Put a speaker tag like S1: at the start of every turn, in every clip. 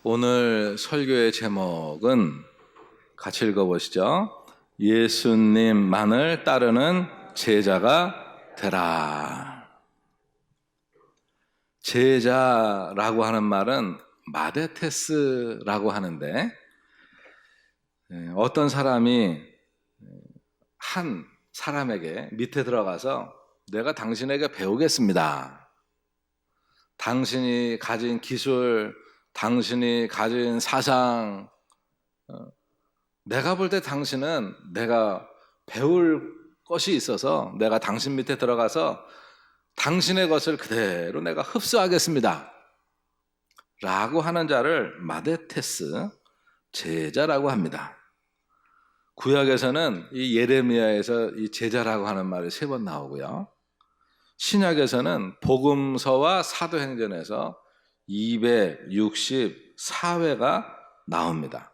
S1: 오늘 설교의 제목은 같이 읽어보시죠. 예수님만을 따르는 제자가 되라. 제자라고 하는 말은 마데테스라고 하는데, 어떤 사람이 한 사람에게 밑에 들어가서 내가 당신에게 배우겠습니다. 당신이 가진 기술, 당신이 가진 사상, 내가 볼 때 당신은 내가 배울 것이 있어서 내가 당신 밑에 들어가서 당신의 것을 그대로 내가 흡수하겠습니다 라고 하는 자를 마데테스, 제자라고 합니다. 구약에서는 이 예레미야에서 이 제자라고 하는 말이 3번 나오고요, 신약에서는 복음서와 사도행전에서 264회가 나옵니다.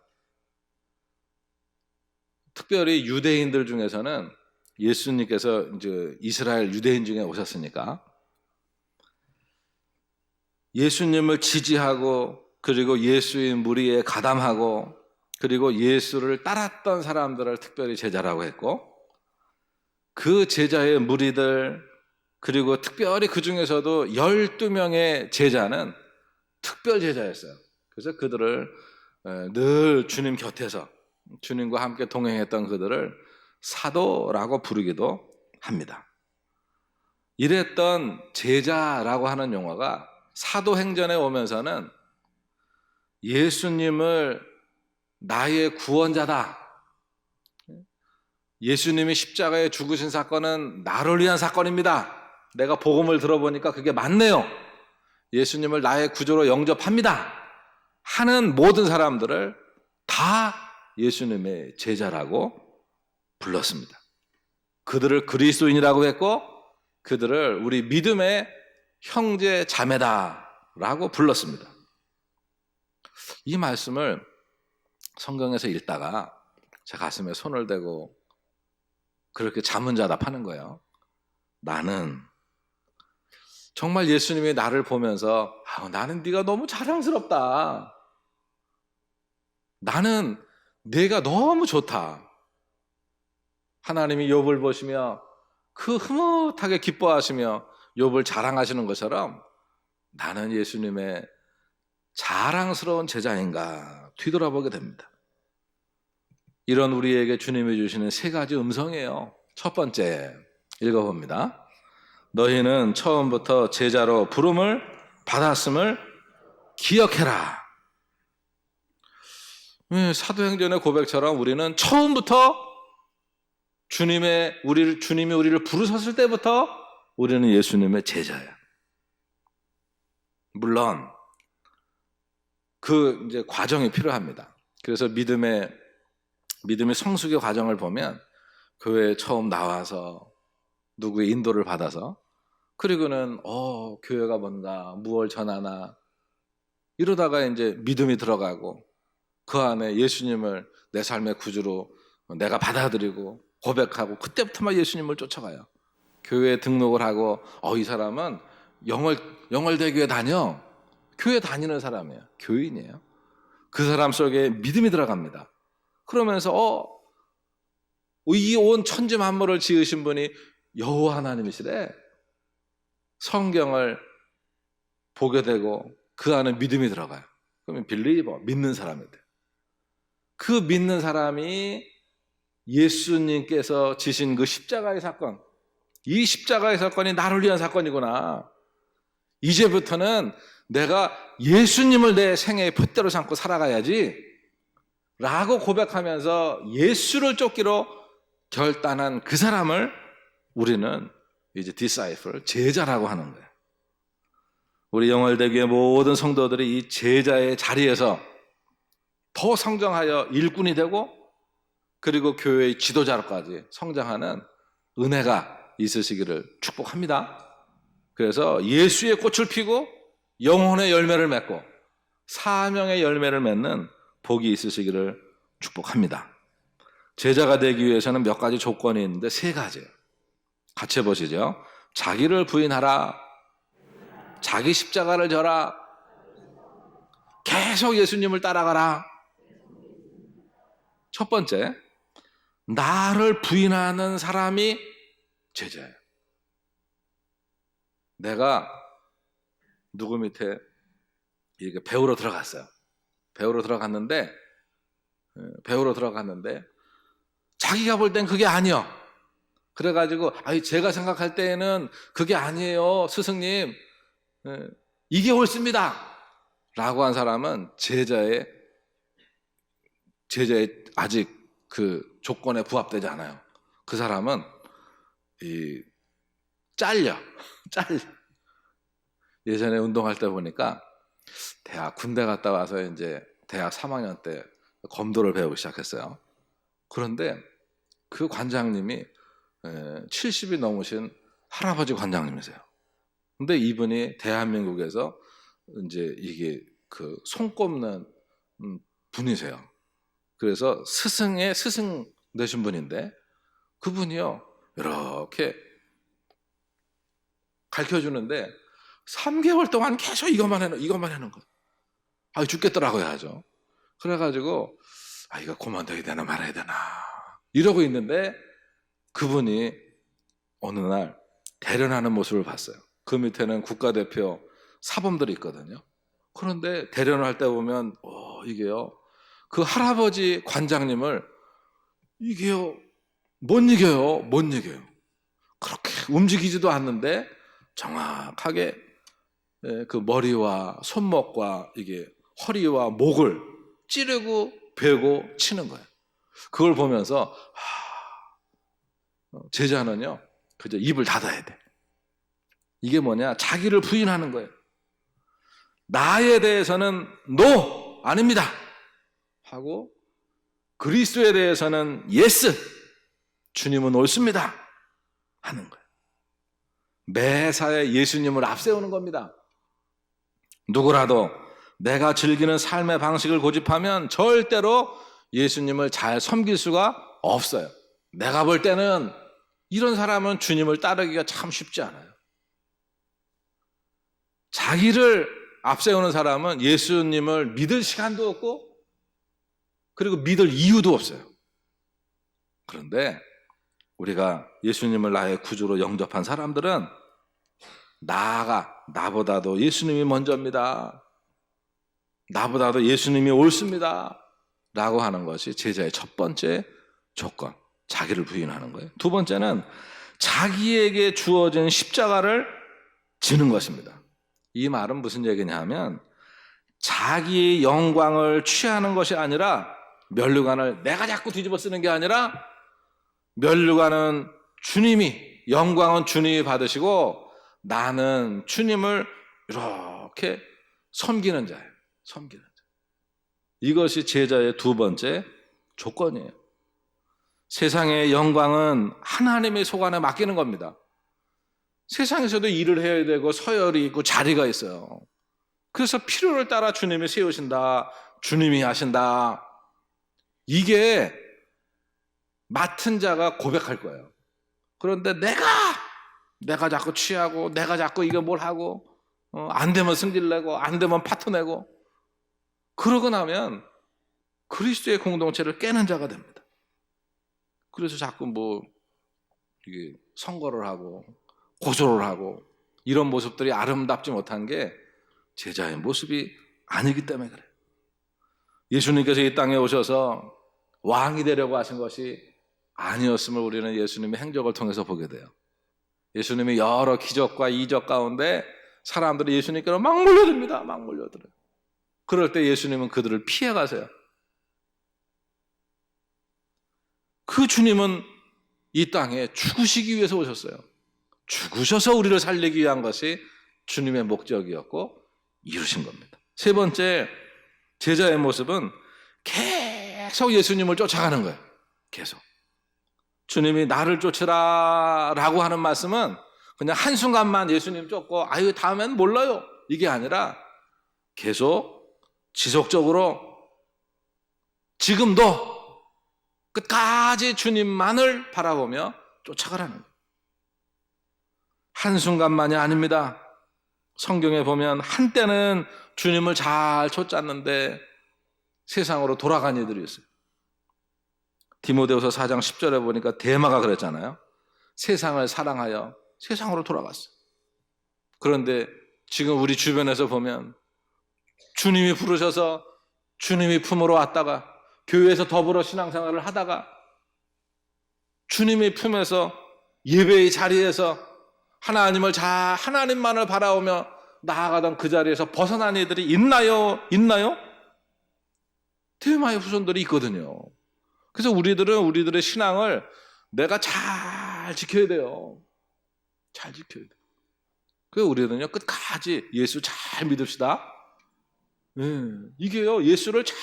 S1: 특별히 유대인들 중에서는 예수님께서 이제 이스라엘 유대인 중에 오셨으니까 예수님을 지지하고, 그리고 예수의 무리에 가담하고, 그리고 예수를 따랐던 사람들을 특별히 제자라고 했고, 그 제자의 무리들, 그리고 특별히 그 중에서도 12명의 제자는 특별 제자였어요. 그래서 그들을 늘 주님 곁에서 주님과 함께 동행했던 그들을 사도라고 부르기도 합니다. 이랬던 제자라고 하는 용어가 사도행전에 오면서는 예수님을 나의 구원자다, 예수님이 십자가에 죽으신 사건은 나를 위한 사건입니다, 내가 복음을 들어보니까 그게 맞네요, 예수님을 나의 구주로 영접합니다 하는 모든 사람들을 다 예수님의 제자라고 불렀습니다. 그들을 그리스도인이라고 했고, 그들을 우리 믿음의 형제 자매다라고 불렀습니다. 이 말씀을 성경에서 읽다가 제 가슴에 손을 대고 그렇게 자문자답하는 거예요. 나는 정말 예수님이 나를 보면서 나는 네가 너무 자랑스럽다, 나는 네가 너무 좋다, 하나님이 욥을 보시며 그 흐뭇하게 기뻐하시며 욥을 자랑하시는 것처럼 나는 예수님의 자랑스러운 제자인가 뒤돌아보게 됩니다. 이런 우리에게 주님이 주시는 3가지 음성이에요. 첫 번째 읽어봅니다. 너희는 처음부터 제자로 부름을 받았음을 기억해라. 사도행전의 고백처럼 우리는 처음부터 주님이 우리를 부르셨을 때부터 우리는 예수님의 제자야. 물론 그 이제 과정이 필요합니다. 그래서 믿음의 성숙의 과정을 보면 교회에 처음 나와서 누구의 인도를 받아서, 그리고는 교회가 뭔가 무엇을 전하나 이러다가 이제 믿음이 들어가고 그 안에 예수님을 내 삶의 구주로 내가 받아들이고 고백하고, 그때부터 막 예수님을 쫓아가요. 교회에 등록을 하고 이 사람은 영월대교에 다녀, 교회 다니는 사람이에요, 교인이에요. 그 사람 속에 믿음이 들어갑니다. 그러면서 이 온 천지 만물을 지으신 분이 여호와 하나님이시래. 성경을 보게 되고 그 안에 믿음이 들어가요. 그러면 빌리버, 믿는 사람이 돼요. 그 믿는 사람이 예수님께서 지신 그 십자가의 사건, 이 십자가의 사건이 나를 위한 사건이구나, 이제부터는 내가 예수님을 내 생애의 푯대로 삼고 살아가야지 라고 고백하면서 예수를 쫓기로 결단한 그 사람을 우리는 이제 disciple, 제자라고 하는 거예요. 우리 영월대교의 모든 성도들이 이 제자의 자리에서 더 성장하여 일꾼이 되고, 그리고 교회의 지도자로까지 성장하는 은혜가 있으시기를 축복합니다. 그래서 예수의 꽃을 피고 영혼의 열매를 맺고 사명의 열매를 맺는 복이 있으시기를 축복합니다. 제자가 되기 위해서는 몇 가지 조건이 있는데 3가지예요. 같이 해보시죠. 자기를 부인하라, 자기 십자가를 져라, 계속 예수님을 따라가라. 첫 번째, 나를 부인하는 사람이 제자예요. 내가 누구 밑에 이렇게 배우러 들어갔어요. 배우러 들어갔는데 자기가 볼 땐 그게 아니요. 그래가지고 제가 생각할 때에는 그게 아니에요, 스승님. 이게 옳습니다. 라고 한 사람은 제자의 아직 그 조건에 부합되지 않아요. 그 사람은 잘려. 예전에 운동할 때 보니까 군대 갔다 와서 이제 대학 3학년 때 검도를 배우기 시작했어요. 그런데 그 관장님이 70이 넘으신 할아버지 관장님이세요. 근데 이분이 대한민국에서 이제 이게 그 손꼽는 분이세요. 그래서 스승 되신 분인데 그분이요 이렇게 가르쳐 주는데 3개월 동안 계속 이것만 해놓은 거예요. 죽겠더라고요, 아주. 그래가지고 이거 그만둬야 되나 말아야 되나 이러고 있는데 그분이 어느 날 대련하는 모습을 봤어요. 그 밑에는 국가대표 사범들이 있거든요. 그런데 대련을 할 때 보면 이게요, 그 할아버지 관장님을 이게요 못 이겨요. 그렇게 움직이지도 않는데 정확하게 그 머리와 손목과 이게 허리와 목을 찌르고 베고 치는 거예요. 그걸 보면서 제자는요 그저 입을 닫아야 돼. 이게 뭐냐, 자기를 부인하는 거예요. 나에 대해서는 노, 아닙니다 하고 그리스도에 대해서는 예스, 주님은 옳습니다 하는 거예요. 매사에 예수님을 앞세우는 겁니다. 누구라도 내가 즐기는 삶의 방식을 고집하면 절대로 예수님을 잘 섬길 수가 없어요. 내가 볼 때는 이런 사람은 주님을 따르기가 참 쉽지 않아요. 자기를 앞세우는 사람은 예수님을 믿을 시간도 없고 그리고 믿을 이유도 없어요. 그런데 우리가 예수님을 나의 구주로 영접한 사람들은 나보다도 예수님이 먼저입니다. 나보다도 예수님이 옳습니다 라고 하는 것이 제자의 첫 번째 조건, 자기를 부인하는 거예요. 두 번째는 자기에게 주어진 십자가를 지는 것입니다. 이 말은 무슨 얘기냐면 자기의 영광을 취하는 것이 아니라, 면류관을 내가 자꾸 뒤집어 쓰는 게 아니라 면류관은 주님이, 영광은 주님이 받으시고 나는 주님을 이렇게 섬기는 자예요. 이것이 제자의 두 번째 조건이에요. 세상의 영광은 하나님의 소관에 맡기는 겁니다. 세상에서도 일을 해야 되고 서열이 있고 자리가 있어요. 그래서 필요를 따라 주님이 세우신다, 주님이 하신다. 이게 맡은 자가 고백할 거예요. 그런데 내가 자꾸 취하고 내가 자꾸 이거 뭘 하고 안 되면 승질내고 안 되면 파토내고 그러고 나면 그리스도의 공동체를 깨는 자가 됩니다. 그래서 자꾸 이게 선거를 하고 고소를 하고 이런 모습들이 아름답지 못한 게 제자의 모습이 아니기 때문에 그래요. 예수님께서 이 땅에 오셔서 왕이 되려고 하신 것이 아니었음을 우리는 예수님의 행적을 통해서 보게 돼요. 예수님이 여러 기적과 이적 가운데 사람들이 예수님께로 막 몰려듭니다. 그럴 때 예수님은 그들을 피해 가세요. 그 주님은 이 땅에 죽으시기 위해서 오셨어요. 죽으셔서 우리를 살리기 위한 것이 주님의 목적이었고 이루신 겁니다. 세 번째, 제자의 모습은 계속 예수님을 쫓아가는 거예요. 계속. 주님이 나를 쫓으라 라고 하는 말씀은 그냥 한순간만 예수님 쫓고 다음엔 몰라요 이게 아니라 계속 지속적으로 지금도 끝까지 주님만을 바라보며 쫓아가라는 거예요. 한순간만이 아닙니다. 성경에 보면 한때는 주님을 잘 쫓았는데 세상으로 돌아간 이들이 있어요. 디모데후서 4장 10절에 보니까 데마가 그랬잖아요. 세상을 사랑하여 세상으로 돌아갔어요. 그런데 지금 우리 주변에서 보면 주님이 부르셔서 주님이 품으로 왔다가 교회에서 더불어 신앙생활을 하다가 주님의 품에서 예배의 자리에서 하나님만을 바라오며 나아가던 그 자리에서 벗어난 이들이 있나요? 데마의 후손들이 있거든요. 그래서 우리들의 신앙을 내가 잘 지켜야 돼요. 잘 지켜야 돼요. 그래서 우리는요, 끝까지 예수 잘 믿읍시다. 이게요, 예수를 잘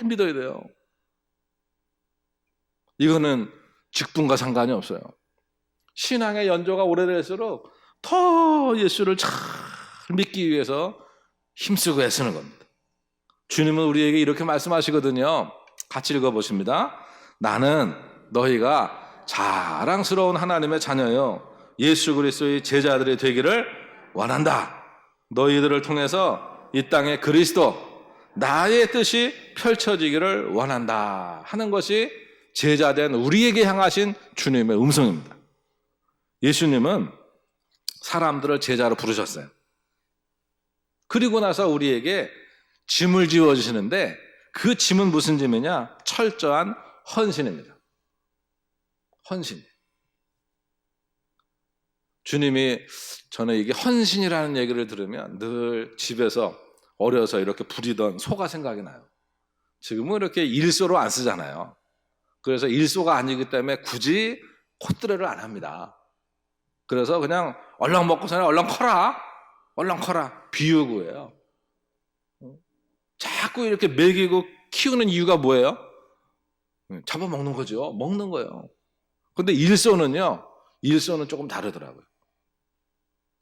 S1: 믿어야 돼요. 이거는 직분과 상관이 없어요. 신앙의 연조가 오래될수록 더 예수를 잘 믿기 위해서 힘쓰고 애쓰는 겁니다. 주님은 우리에게 이렇게 말씀하시거든요. 같이 읽어보십니다. 나는 너희가 자랑스러운 하나님의 자녀요 예수 그리스도의 제자들이 되기를 원한다. 너희들을 통해서 이 땅에 그리스도 나의 뜻이 펼쳐지기를 원한다 하는 것이 제자된 우리에게 향하신 주님의 음성입니다. 예수님은 사람들을 제자로 부르셨어요. 그리고 나서 우리에게 짐을 지워주시는데 그 짐은 무슨 짐이냐? 철저한 헌신입니다. 헌신. 주님이 저는 이게 헌신이라는 얘기를 들으면 늘 집에서 어려서 이렇게 부리던 소가 생각이 나요. 지금은 이렇게 일소로 안 쓰잖아요. 그래서 일소가 아니기 때문에 굳이 콧드레를 안 합니다. 그래서 그냥 얼른 먹고 사냐, 얼른 커라 비유구예요. 자꾸 이렇게 먹이고 키우는 이유가 뭐예요? 잡아먹는 거죠. 먹는 거예요. 근데 일소는 조금 다르더라고요.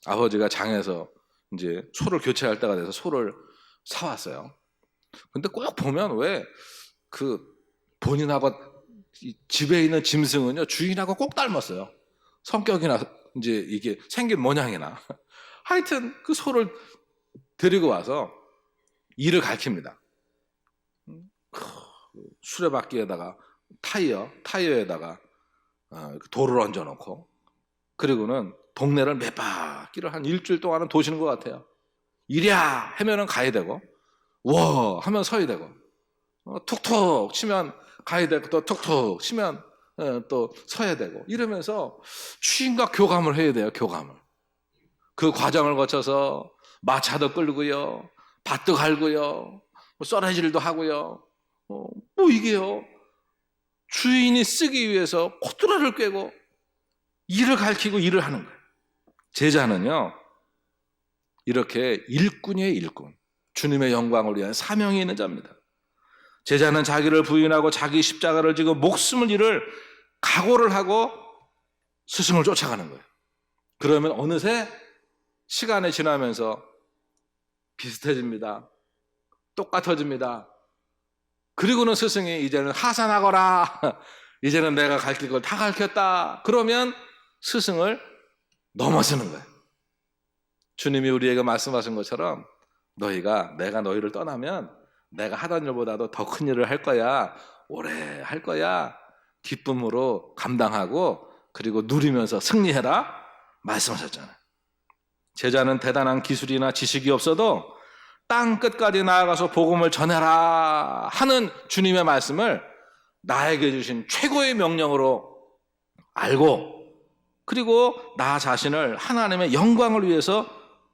S1: 아버지가 장에서 이제 소를 교체할 때가 돼서 소를 사왔어요. 근데 꼭 보면 왜 본인하고 집에 있는 짐승은요, 주인하고 꼭 닮았어요. 성격이나 이제 이게 생긴 모양이나. 하여튼 그 소를 데리고 와서 일을 가르칩니다. 수레바퀴에다가 타이어에다가 돌을 얹어놓고, 그리고는 동네를 몇 바퀴를 한 일주일 동안은 도시는 것 같아요. 이랴 하면은 가야 되고, 워 하면 서야 되고, 툭툭 치면 가야 되고, 또 툭툭 치면 또 서야 되고, 이러면서 주인과 교감을 해야 돼요. 교감을. 그 과정을 거쳐서 마차도 끌고요, 밭도 갈고요, 썰어질도 하고요. 이게요, 주인이 쓰기 위해서 콧드라를 꿰고 일을 가르치고 일을 하는 거예요. 제자는요, 이렇게 일꾼이에요. 일꾼. 주님의 영광을 위한 사명이 있는 자입니다. 제자는 자기를 부인하고 자기 십자가를 지고 목숨을 잃을 각오를 하고 스승을 쫓아가는 거예요. 그러면 어느새 시간이 지나면서 비슷해집니다. 똑같아집니다. 그리고는 스승이 이제는 하산하거라. 이제는 내가 가르칠 걸 다 가르쳤다. 그러면 스승을 넘어서는 거예요. 주님이 우리에게 말씀하신 것처럼 내가 너희를 떠나면 내가 하던 일보다도 더 큰 일을 할 거야. 오래 할 거야. 기쁨으로 감당하고 그리고 누리면서 승리해라 말씀하셨잖아요. 제자는 대단한 기술이나 지식이 없어도 땅 끝까지 나아가서 복음을 전해라 하는 주님의 말씀을 나에게 주신 최고의 명령으로 알고, 그리고 나 자신을 하나님의 영광을 위해서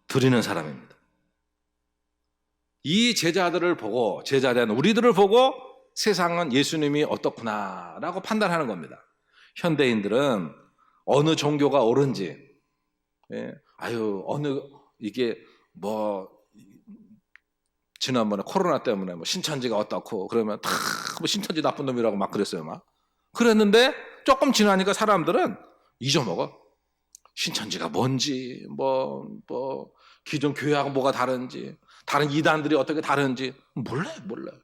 S1: 드리는 사람입니다. 이 제자들을 보고, 제자된 우리들을 보고 세상은 예수님이 어떻구나라고 판단하는 겁니다. 현대인들은 어느 종교가 옳은지, 이게 지난번에 코로나 때문에 신천지가 어떻고 그러면 다 신천지 나쁜 놈이라고 막 그랬어요. 그랬는데 조금 지나니까 사람들은 잊어먹어. 신천지가 뭔지, 기존 교회하고 뭐가 다른지, 다른 이단들이 어떻게 다른지 몰라요.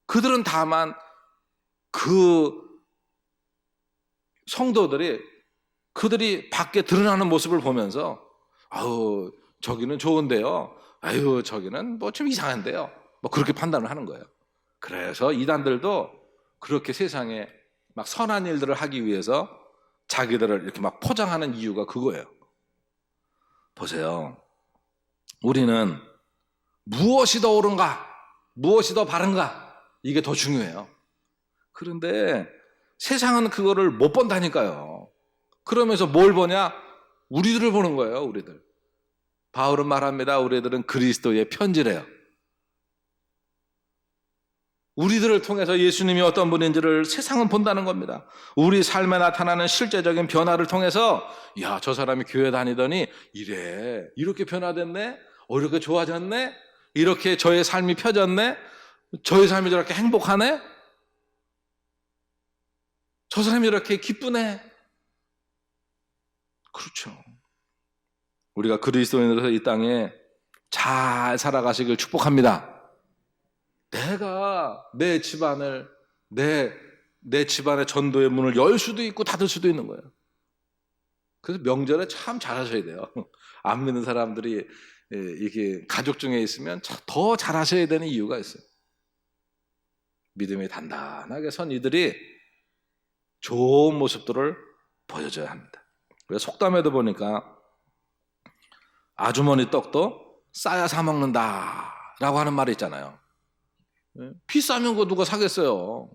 S1: 그들은 다만 그 성도들이 그들이 밖에 드러나는 모습을 보면서 저기는 좋은데요. 아유, 저기는 뭐 좀 이상한데요. 뭐 그렇게 판단을 하는 거예요. 그래서 이단들도 그렇게 세상에 막 선한 일들을 하기 위해서 자기들을 이렇게 막 포장하는 이유가 그거예요. 보세요. 우리는 무엇이 더 옳은가? 무엇이 더 바른가? 이게 더 중요해요. 그런데 세상은 그거를 못 본다니까요. 그러면서 뭘 보냐? 우리들을 보는 거예요, 우리들. 바울은 말합니다. 우리들은 그리스도의 편지래요. 우리들을 통해서 예수님이 어떤 분인지를 세상은 본다는 겁니다. 우리 삶에 나타나는 실제적인 변화를 통해서 야, 저 사람이 교회 다니더니 이렇게 변화됐네? 이렇게 좋아졌네? 이렇게 저의 삶이 펴졌네? 저의 삶이 저렇게 행복하네? 저 사람이 이렇게 기쁘네? 그렇죠. 우리가 그리스도인으로서 이 땅에 잘 살아가시길 축복합니다. 내가 내 집안을 내 집안의 전도의 문을 열 수도 있고 닫을 수도 있는 거예요. 그래서 명절에 참 잘하셔야 돼요. 안 믿는 사람들이 이게 가족 중에 있으면 더 잘하셔야 되는 이유가 있어요. 믿음이 단단하게 선 이들이 좋은 모습들을 보여줘야 합니다. 그래서 속담에도 보니까 아주머니 떡도 싸야 사 먹는다라고 하는 말이 있잖아요. 비싸면 그거 누가 사겠어요?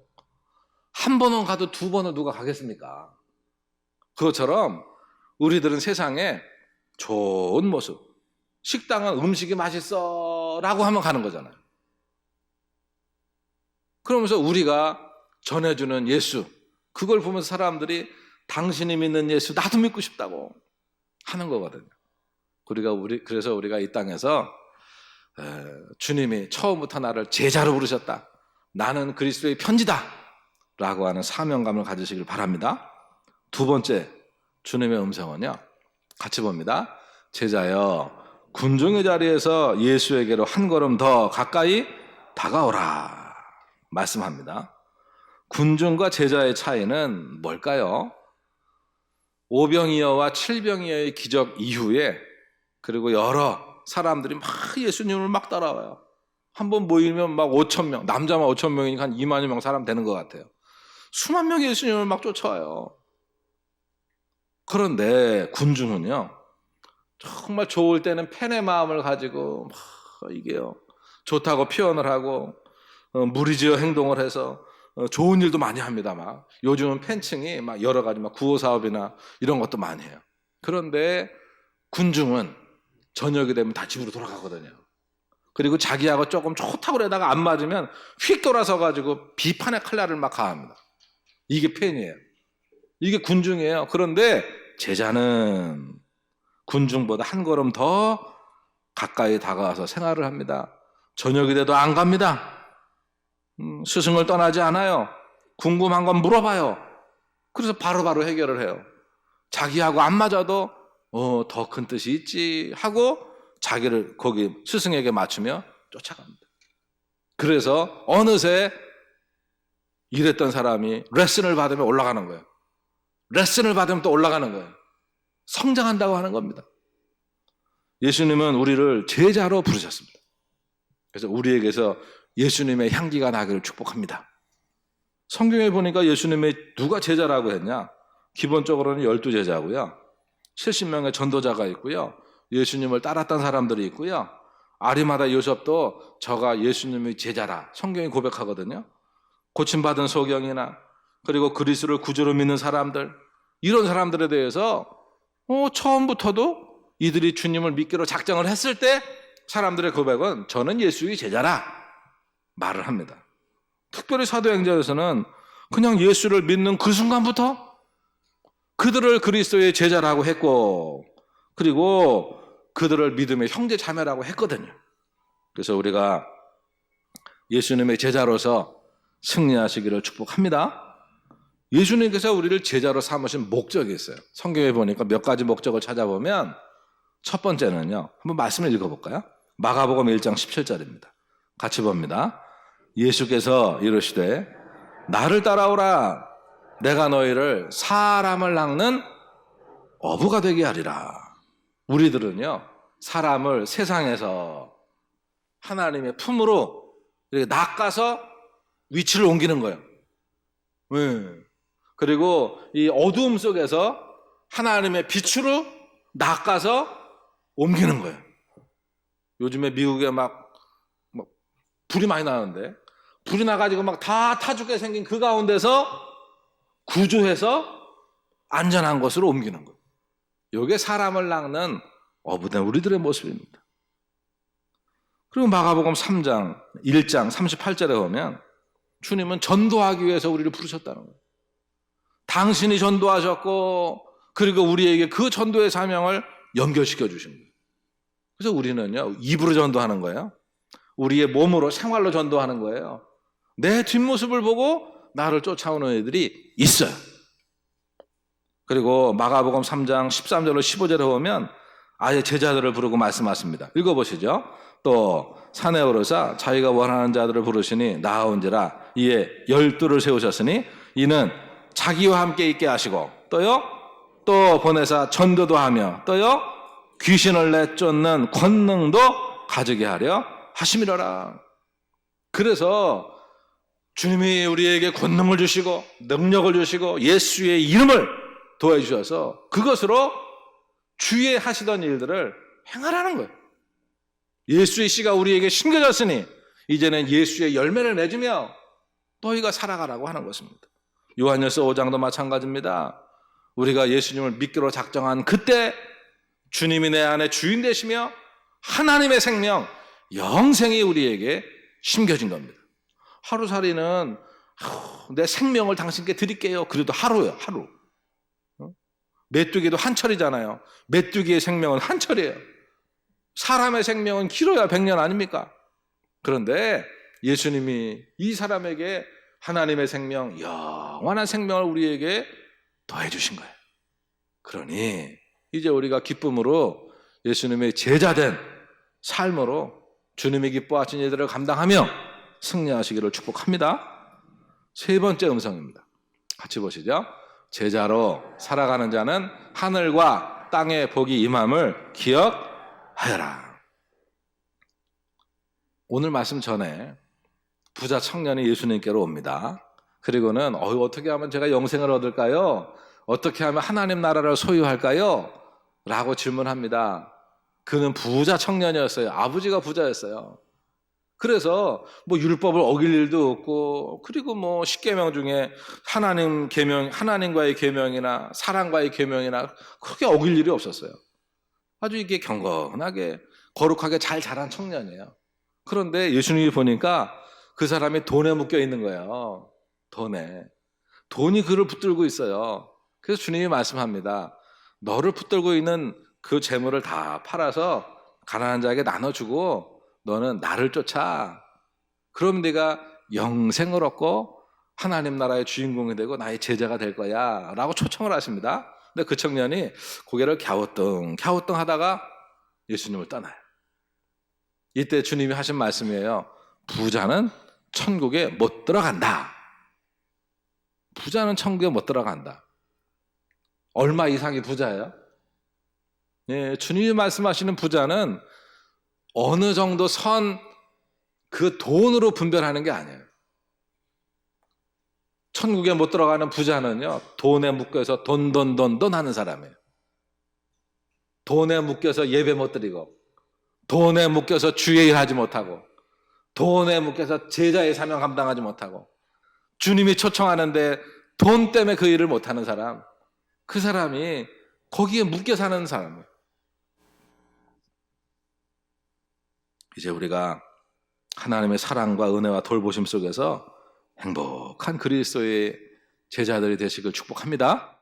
S1: 한 번은 가도 두 번은 누가 가겠습니까? 그것처럼 우리들은 세상에 좋은 모습, 식당은 음식이 맛있어 라고 하면 가는 거잖아요. 그러면서 우리가 전해주는 예수, 그걸 보면서 사람들이 당신이 믿는 예수 나도 믿고 싶다고 하는 거거든요. 그래서 우리가 이 땅에서 주님이 처음부터 나를 제자로 부르셨다, 나는 그리스도의 편지다 라고 하는 사명감을 가지시길 바랍니다. 두 번째 주님의 음성은요, 같이 봅니다. 제자여, 군중의 자리에서 예수에게로 한 걸음 더 가까이 다가오라 말씀합니다. 군중과 제자의 차이는 뭘까요? 오병이어와 칠병이어의 기적 이후에, 그리고 여러 사람들이 막 예수님을 막 따라와요. 한번 모이면 막 5,000명, 남자만 5,000명이니까 한 2만여 명 사람 되는 것 같아요. 수만 명이 예수님을 막 쫓아와요. 그런데 군중은요, 정말 좋을 때는 팬의 마음을 가지고 막 이게요, 좋다고 표현을 하고 무리지어 행동을 해서 좋은 일도 많이 합니다. 막 요즘은 팬층이 막 여러 가지 막 구호 사업이나 이런 것도 많이 해요. 그런데 군중은 저녁이 되면 다 집으로 돌아가거든요. 그리고 자기하고 조금 좋다고 그러다가 안 맞으면 휙 돌아서 가지고 비판의 칼날을 막 가합니다. 이게 팬이에요. 이게 군중이에요. 그런데 제자는 군중보다 한 걸음 더 가까이 다가와서 생활을 합니다. 저녁이 돼도 안 갑니다. 스승을 떠나지 않아요. 궁금한 건 물어봐요. 그래서 바로바로 해결을 해요. 자기하고 안 맞아도 더 큰 뜻이 있지 하고 자기를 거기 스승에게 맞추며 쫓아갑니다. 그래서 어느새 이랬던 사람이 레슨을 받으면 올라가는 거예요. 레슨을 받으면 또 올라가는 거예요. 성장한다고 하는 겁니다. 예수님은 우리를 제자로 부르셨습니다. 그래서 우리에게서 예수님의 향기가 나기를 축복합니다. 성경에 보니까 예수님의 누가 제자라고 했냐? 기본적으로는 12제자고요. 70명의 전도자가 있고요. 예수님을 따랐던 사람들이 있고요. 아리마다 요셉도 저가 예수님의 제자라 성경이 고백하거든요. 고침받은 소경이나 그리고 그리스도를 구주로 믿는 사람들, 이런 사람들에 대해서 처음부터도 이들이 주님을 믿기로 작정을 했을 때 사람들의 고백은 저는 예수의 제자라 말을 합니다. 특별히 사도행전에서는 그냥 예수를 믿는 그 순간부터 그들을 그리스도의 제자라고 했고, 그리고 그들을 믿음의 형제 자매라고 했거든요. 그래서 우리가 예수님의 제자로서 승리하시기를 축복합니다. 예수님께서 우리를 제자로 삼으신 목적이 있어요. 성경에 보니까 몇 가지 목적을 찾아보면 첫 번째는요, 한번 말씀을 읽어볼까요? 마가복음 1장 17절입니다. 같이 봅니다. 예수께서 이르시되 나를 따라오라, 내가 너희를 사람을 낚는 어부가 되게 하리라. 우리들은요, 사람을 세상에서 하나님의 품으로 이렇게 낚아서 위치를 옮기는 거예요. 그리고 이 어두움 속에서 하나님의 빛으로 낚아서 옮기는 거예요. 요즘에 미국에 막 불이 많이 나는데, 불이 나가지고 막 다 타 죽게 생긴 그 가운데서 구조해서 안전한 곳으로 옮기는 거예요. 이게 사람을 낚는 어부된 우리들의 모습입니다. 그리고 마가복음 3장 1장 38절에 보면 주님은 전도하기 위해서 우리를 부르셨다는 거예요. 당신이 전도하셨고, 그리고 우리에게 그 전도의 사명을 연결시켜 주신 거예요. 그래서 우리는요, 입으로 전도하는 거예요. 우리의 몸으로, 생활로 전도하는 거예요. 내 뒷모습을 보고 나를 쫓아오는 애들이 있어요. 그리고 마가복음 3장 13절로 15절에 보면 아예 제자들을 부르고 말씀하십니다. 읽어보시죠. 또 산에 오르사 자기가 원하는 자들을 부르시니 나아온지라. 이에 12를 세우셨으니 이는 자기와 함께 있게 하시고, 또요, 또 보내사 전도도 하며, 또요, 귀신을 내쫓는 권능도 가지게 하려 하심이라라. 그래서 주님이 우리에게 권능을 주시고 능력을 주시고 예수의 이름을 도와주셔서 그것으로 주의 하시던 일들을 행하라는 거예요. 예수의 씨가 우리에게 심겨졌으니 이제는 예수의 열매를 맺으며 너희가 살아가라고 하는 것입니다. 요한일서 5장도 마찬가지입니다. 우리가 예수님을 믿기로 작정한 그때 주님이 내 안에 주인 되시며 하나님의 생명, 영생이 우리에게 심겨진 겁니다. 하루살이는 내 생명을 당신께 드릴게요. 그래도 하루예요, 하루. 메뚜기도 한철이잖아요. 메뚜기의 생명은 한철이에요. 사람의 생명은 길어야 100년 아닙니까? 그런데 예수님이 이 사람에게 하나님의 생명, 영원한 생명을 우리에게 더해 주신 거예요. 그러니 이제 우리가 기쁨으로 예수님의 제자된 삶으로 주님이 기뻐하신 일들을 감당하며 승리하시기를 축복합니다. 세 번째 음성입니다. 같이 보시죠. 제자로 살아가는 자는 하늘과 땅의 복이 임함을 기억하여라. 오늘 말씀 전에 부자 청년이 예수님께로 옵니다. 그리고는 어떻게 하면 제가 영생을 얻을까요? 어떻게 하면 하나님 나라를 소유할까요? 라고 질문합니다. 그는 부자 청년이었어요. 아버지가 부자였어요. 그래서 뭐 율법을 어길 일도 없고, 그리고 뭐 10계명 중에 하나님 계명, 하나님과의 계명이나 사랑과의 계명이나 그렇게 어길 일이 없었어요. 아주 이게 경건하게 거룩하게 잘 자란 청년이에요. 그런데 예수님이 보니까 그 사람이 돈에 묶여 있는 거예요. 돈이 그를 붙들고 있어요. 그래서 주님이 말씀합니다. 너를 붙들고 있는 그 재물을 다 팔아서 가난한 자에게 나눠주고 너는 나를 쫓아. 그럼 네가 영생을 얻고 하나님 나라의 주인공이 되고 나의 제자가 될 거야 라고 초청을 하십니다. 근데 그 청년이 고개를 갸우뚱 하다가 예수님을 떠나요. 이때 주님이 하신 말씀이에요. 부자는 천국에 못 들어간다. 부자는 천국에 못 들어간다. 얼마 이상이 부자예요? 예, 주님이 말씀하시는 부자는 어느 정도 선 그 돈으로 분별하는 게 아니에요. 천국에 못 들어가는 부자는요, 돈에 묶여서 돈 하는 사람이에요. 돈에 묶여서 예배 못 드리고, 돈에 묶여서 주의 일 하지 못하고, 돈에 묶여서 제자의 사명 감당하지 못하고, 주님이 초청하는데 돈 때문에 그 일을 못하는 사람, 그 사람이 거기에 묶여 사는 사람이에요. 이제 우리가 하나님의 사랑과 은혜와 돌보심 속에서 행복한 그리스도의 제자들이 되시길 축복합니다.